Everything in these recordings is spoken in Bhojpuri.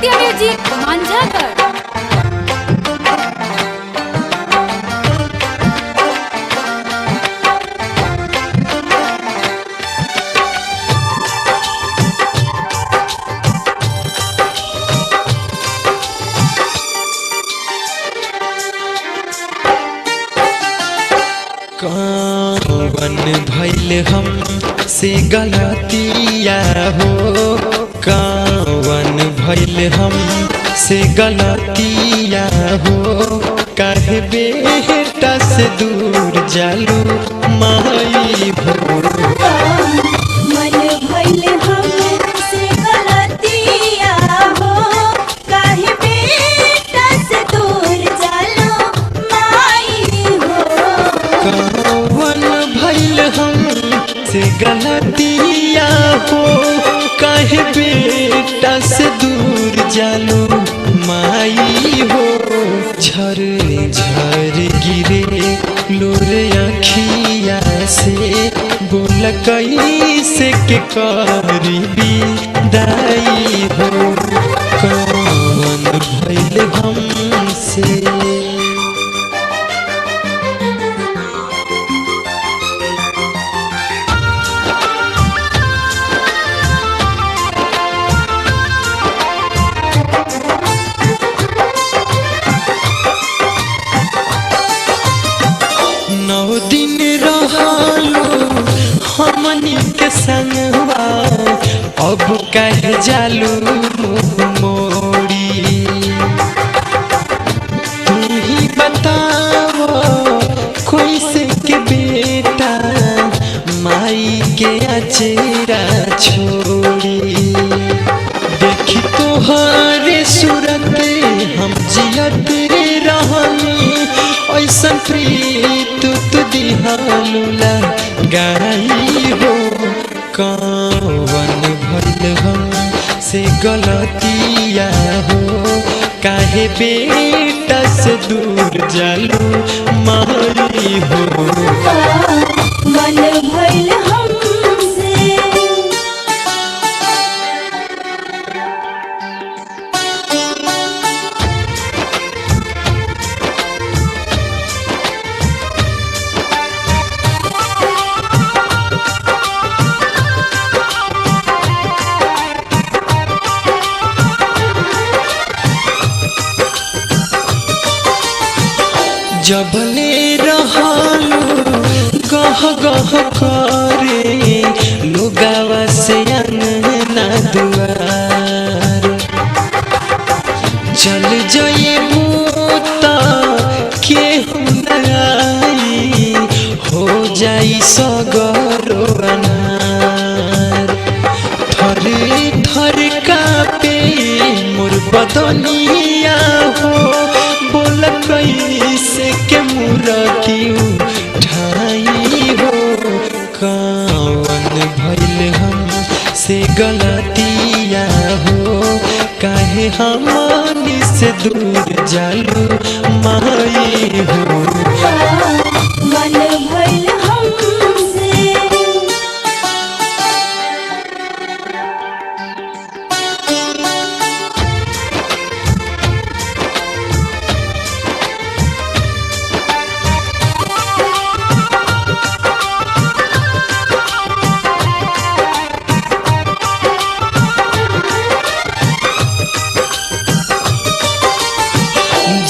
सत्य म्यूजिक मांझागढ़। कौन भइल हम से गलतिया हो, कौन भइल हम से गलतिया हो, काहे बेटा से दूर जालू माई हो। मन भइल हमसे गलतिया हो, काहे बेटा से दूर जालो माई हो। कौन भइल हमसे गलतिया हो, काहे बेटा से दूर जालू माई हो। झर झर गिरे लोर अखिया से, बोल कैसे के करीबी दाई हो। कौन भइल हमसे नौ दिन रहलो हमनी के संगवा, अब कह जालू मुँह मोड़ी। तू ही बताओ कोई से के बेटा माई के अचेरा छोड़ी। देखी तोहरे सूरत हम जियत रहनी, ऐसन प्रीत तू दिहालूला गाई हो। कौन भइल हम से गलतिया हो, काहे बेटा से दूर जालू माई हो। मन भइल हमसे जबले रहलू गह गह करे लोगावा से अंगना दुआर। चल जइबू त केहू न आई, हो जाई सगरो अनार। थर थर कापे मोर बदनिया हो, बोल कैसे के मुरकी उठाई हो। कौन भइल हम से गलतिया हो, काहे हमनी से दूर जालू माई हो। मन भइल हमसे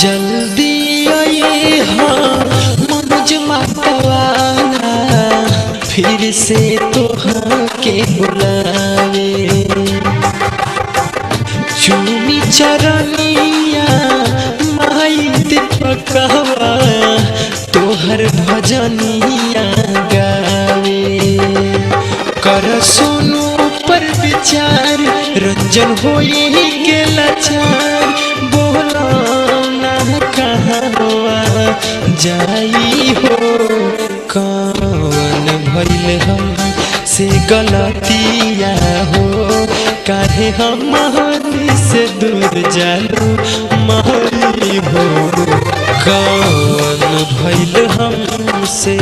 जल्दी आइए हाँ मनोज मतवाला, फिर से तोहाँ के बुलावे। चूमी चरनिया माई दीपकवा, तोहर भजनिया गावे। कर सुनो पर विचार रंजन होई के लाचार, बोला कहवा जाई हो। कौन भइल हम से गलतिया हो, काहे हमनी से दूर जालू माई हो। कौन भइल हमसे